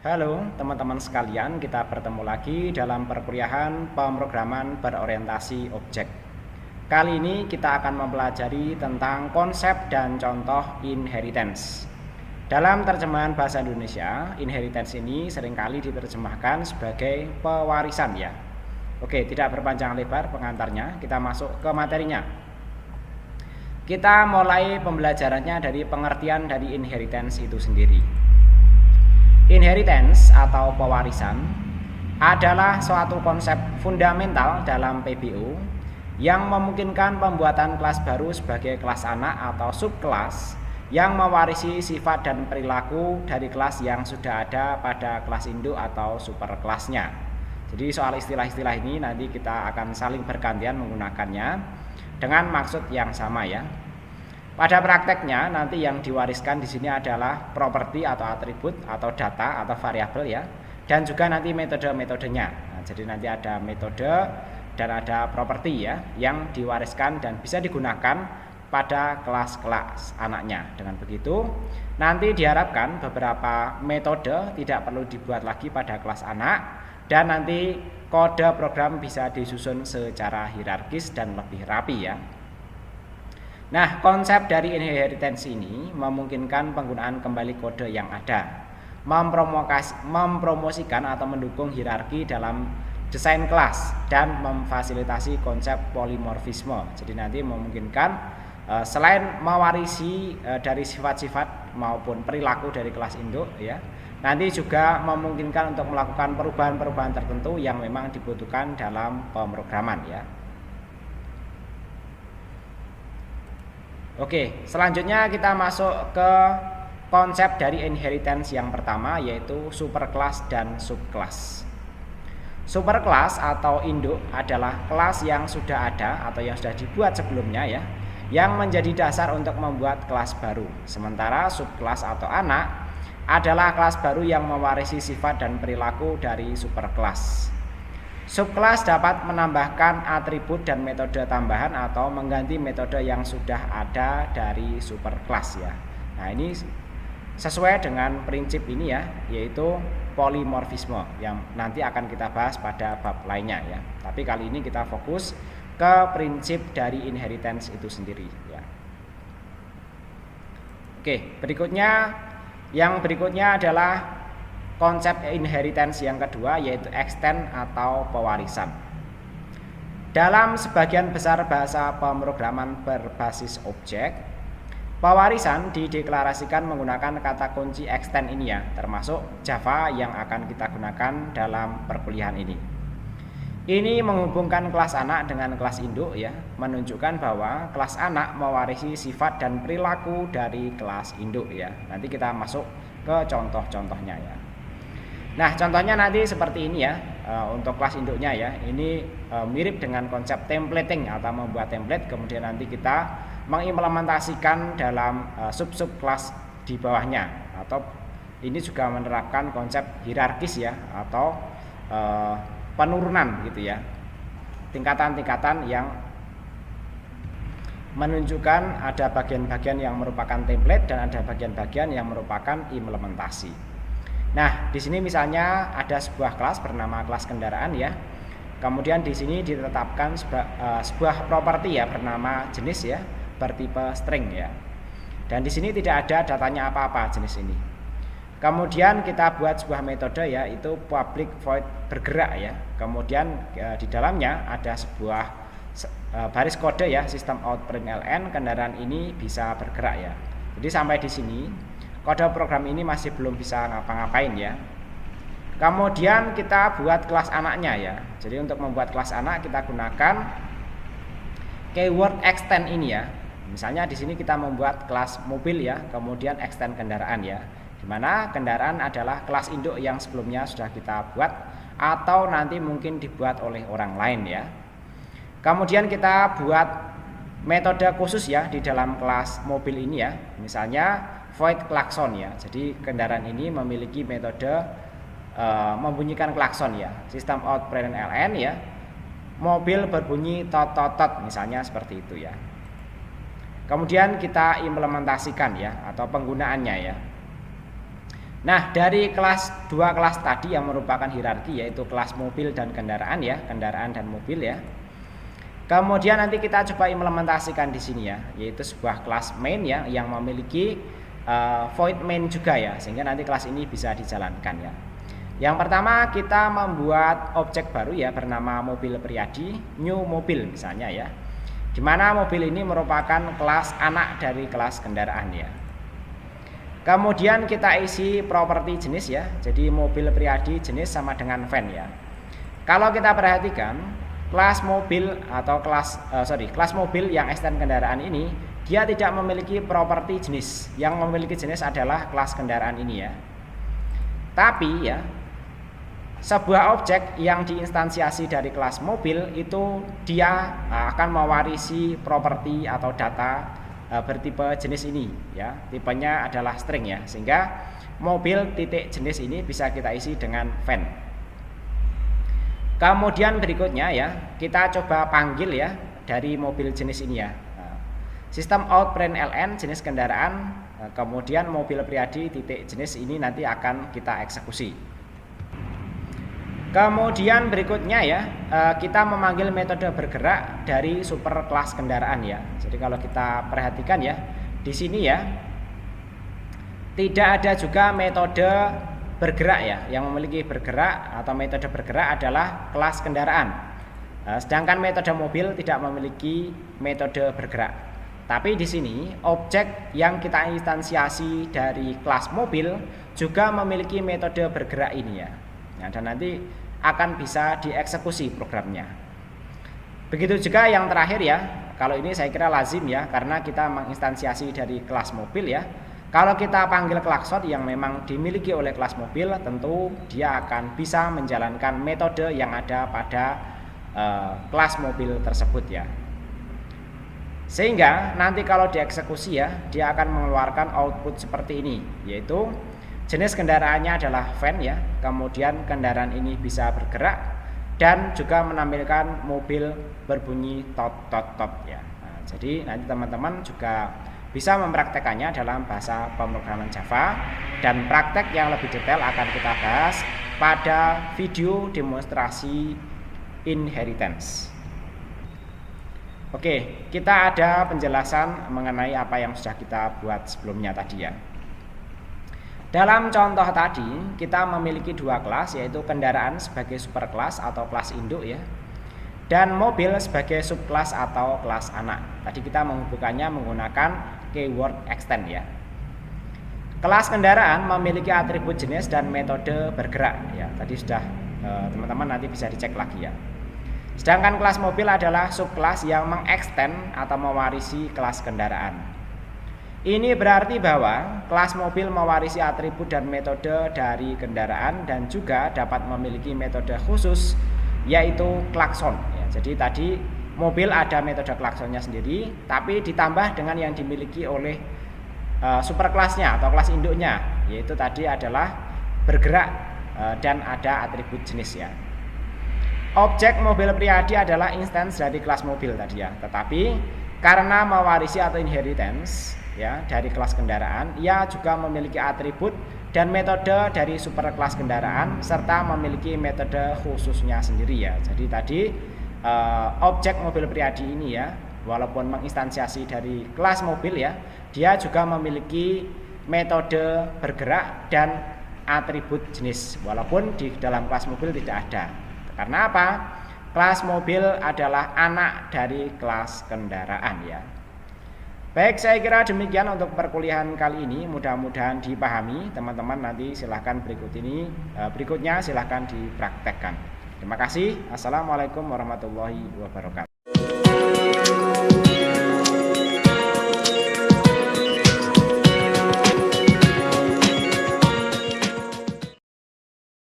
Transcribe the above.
Halo teman-teman sekalian, kita bertemu lagi dalam perkuliahan pemrograman berorientasi objek. Kali ini kita akan mempelajari tentang konsep dan contoh inheritance. Dalam terjemahan bahasa Indonesia, inheritance ini seringkali diterjemahkan sebagai pewarisan ya. Oke, tidak berpanjang lebar pengantarnya, kita masuk ke materinya. Kita mulai pembelajarannya dari pengertian dari inheritance itu sendiri. Inheritance atau pewarisan adalah suatu konsep fundamental dalam PBO yang memungkinkan pembuatan kelas baru sebagai kelas anak atau subkelas yang mewarisi sifat dan perilaku dari kelas yang sudah ada pada kelas induk atau superkelasnya. Jadi soal istilah-istilah ini nanti kita akan saling bergantian menggunakannya dengan maksud yang sama ya. Pada prakteknya nanti yang diwariskan di sini adalah properti atau atribut atau data atau variabel ya, dan juga nanti metode-metodenya. Nah, jadi nanti ada metode dan ada properti ya yang diwariskan dan bisa digunakan pada kelas-kelas anaknya. Dengan begitu, nanti diharapkan beberapa metode tidak perlu dibuat lagi pada kelas anak dan nanti kode program bisa disusun secara hierarkis dan lebih rapi ya. Nah, konsep dari inheritance ini memungkinkan penggunaan kembali kode yang ada, mempromosikan atau mendukung hierarki dalam desain kelas, dan memfasilitasi konsep polimorfisme. Jadi nanti memungkinkan selain mewarisi dari sifat-sifat maupun perilaku dari kelas induk ya, nanti juga memungkinkan untuk melakukan perubahan-perubahan tertentu yang memang dibutuhkan dalam pemrograman ya. Oke, selanjutnya kita masuk ke konsep dari inheritance yang pertama, yaitu superkelas dan subkelas. Superkelas atau induk adalah kelas yang sudah ada atau yang sudah dibuat sebelumnya ya, yang menjadi dasar untuk membuat kelas baru. Sementara subkelas atau anak adalah kelas baru yang mewarisi sifat dan perilaku dari superkelas. Subkelas dapat menambahkan atribut dan metode tambahan atau mengganti metode yang sudah ada dari superkelas ya. Nah, ini sesuai dengan prinsip ini ya, yaitu polimorfisme yang nanti akan kita bahas pada bab lainnya ya. Tapi kali ini kita fokus ke prinsip dari inheritance itu sendiri ya. Oke, yang berikutnya adalah konsep inheritance yang kedua, yaitu extend atau pewarisan. Dalam sebagian besar bahasa pemrograman berbasis objek, pewarisan dideklarasikan menggunakan kata kunci extend ini ya, termasuk Java yang akan kita gunakan dalam perkuliahan ini. Ini menghubungkan kelas anak dengan kelas induk ya, menunjukkan bahwa kelas anak mewarisi sifat dan perilaku dari kelas induk ya. Nanti kita masuk ke contoh-contohnya ya. Nah, contohnya nanti seperti ini ya, untuk kelas induknya ya. Ini mirip dengan konsep templating atau membuat template, kemudian nanti kita mengimplementasikan dalam sub-sub kelas di bawahnya. Atau ini juga menerapkan konsep hierarkis ya, atau penurunan gitu ya. Tingkatan-tingkatan yang menunjukkan ada bagian-bagian yang merupakan template dan ada bagian-bagian yang merupakan implementasi. Nah, di sini misalnya ada sebuah kelas bernama kelas kendaraan ya. Kemudian di sini ditetapkan sebuah properti ya bernama jenis ya, bertipe string ya. Dan di sini tidak ada datanya apa-apa jenis ini. Kemudian kita buat sebuah metode ya, itu public void bergerak ya. Kemudian di dalamnya ada sebuah baris kode ya, sistem out println kendaraan ini bisa bergerak ya. Jadi sampai di sini kode program ini masih belum bisa ngapa-ngapain ya. Kemudian kita buat kelas anaknya ya. Jadi untuk membuat kelas anak kita gunakan keyword extend ini ya. Misalnya di sini kita membuat kelas mobil ya, kemudian extend kendaraan ya. Dimana kendaraan adalah kelas induk yang sebelumnya sudah kita buat atau nanti mungkin dibuat oleh orang lain ya. Kemudian kita buat metode khusus ya di dalam kelas mobil ini ya. Misalnya void klakson ya. Jadi kendaraan ini memiliki metode membunyikan klakson ya. Sistem out println ya. Mobil berbunyi tot tot tot misalnya seperti itu ya. Kemudian kita implementasikan ya, atau penggunaannya ya. Nah, dari dua kelas tadi yang merupakan hierarki, yaitu kelas mobil dan kendaraan ya, kendaraan dan mobil ya. Kemudian nanti kita coba implementasikan di sini ya, yaitu sebuah kelas main ya yang memiliki void main juga ya, sehingga nanti kelas ini bisa dijalankan ya. Yang pertama kita membuat objek baru ya bernama mobil Priyadi, new mobil misalnya ya. Dimana mobil ini merupakan kelas anak dari kelas kendaraan ya. Kemudian kita isi properti jenis ya. Jadi mobil Priyadi jenis sama dengan van ya. Kalau kita perhatikan kelas mobil atau kelas mobil yang extend kendaraan ini, dia tidak memiliki properti jenis. Yang memiliki jenis adalah kelas kendaraan ini ya. Tapi ya, sebuah objek yang diinstansiasi dari kelas mobil itu dia akan mewarisi properti atau data bertipe jenis ini ya, tipenya adalah string ya, sehingga mobil titik jenis ini bisa kita isi dengan van. Kemudian berikutnya ya, kita coba panggil ya dari mobil jenis ini ya, sistem out print ln jenis kendaraan, kemudian mobil Priyadi titik jenis ini nanti akan kita eksekusi. Kemudian berikutnya ya, kita memanggil metode bergerak dari super kelas kendaraan ya. Jadi kalau kita perhatikan ya, di sini ya tidak ada juga metode bergerak ya. Yang memiliki bergerak atau metode bergerak adalah kelas kendaraan. Sedangkan metode mobil tidak memiliki metode bergerak. Tapi di sini objek yang kita instansiasi dari kelas mobil juga memiliki metode bergerak ini ya. Nah, dan nanti akan bisa dieksekusi programnya. Begitu juga yang terakhir ya. Kalau ini saya kira lazim ya, karena kita menginstansiasi dari kelas mobil ya. Kalau kita panggil klakson yang memang dimiliki oleh kelas mobil, tentu dia akan bisa menjalankan metode yang ada pada kelas mobil tersebut ya. Sehingga nanti kalau dieksekusi ya, dia akan mengeluarkan output seperti ini, yaitu jenis kendaraannya adalah van ya, kemudian kendaraan ini bisa bergerak dan juga menampilkan mobil berbunyi tot tot tot ya. Nah, jadi nanti teman-teman juga bisa mempraktekannya dalam bahasa pemrograman Java, dan praktek yang lebih detail akan kita bahas pada video demonstrasi inheritance. Oke, kita ada penjelasan mengenai apa yang sudah kita buat sebelumnya tadi ya. Dalam contoh tadi, kita memiliki dua kelas, yaitu kendaraan sebagai superkelas atau kelas induk ya, dan mobil sebagai subkelas atau kelas anak. Tadi kita menghubungkannya menggunakan keyword extend ya. Kelas kendaraan memiliki atribut jenis dan metode bergerak ya. Tadi sudah teman-teman nanti bisa dicek lagi ya. Sedangkan kelas mobil adalah subkelas yang mengextend atau mewarisi kelas kendaraan. Ini berarti bahwa kelas mobil mewarisi atribut dan metode dari kendaraan dan juga dapat memiliki metode khusus, yaitu klakson ya. Jadi tadi mobil ada metode klaksonnya sendiri, tapi ditambah dengan yang dimiliki oleh superkelasnya atau kelas induknya, yaitu tadi adalah bergerak dan ada atribut jenis ya. Objek mobil Priyadi adalah instance dari kelas mobil tadi ya, tetapi karena mewarisi atau inheritance ya dari kelas kendaraan, ia juga memiliki atribut dan metode dari superkelas kendaraan serta memiliki metode khususnya sendiri ya. Jadi tadi objek mobil Priyadi ini ya, walaupun menginstansiasi dari kelas mobil ya, dia juga memiliki metode bergerak dan atribut jenis, walaupun di dalam kelas mobil tidak ada. Karena apa? Kelas mobil adalah anak dari kelas kendaraan ya. Baik, saya kira demikian untuk perkuliahan kali ini. Mudah-mudahan dipahami teman-teman. Nanti silahkan berikutnya silahkan dipraktekkan. Terima kasih. Assalamualaikum warahmatullahi wabarakatuh.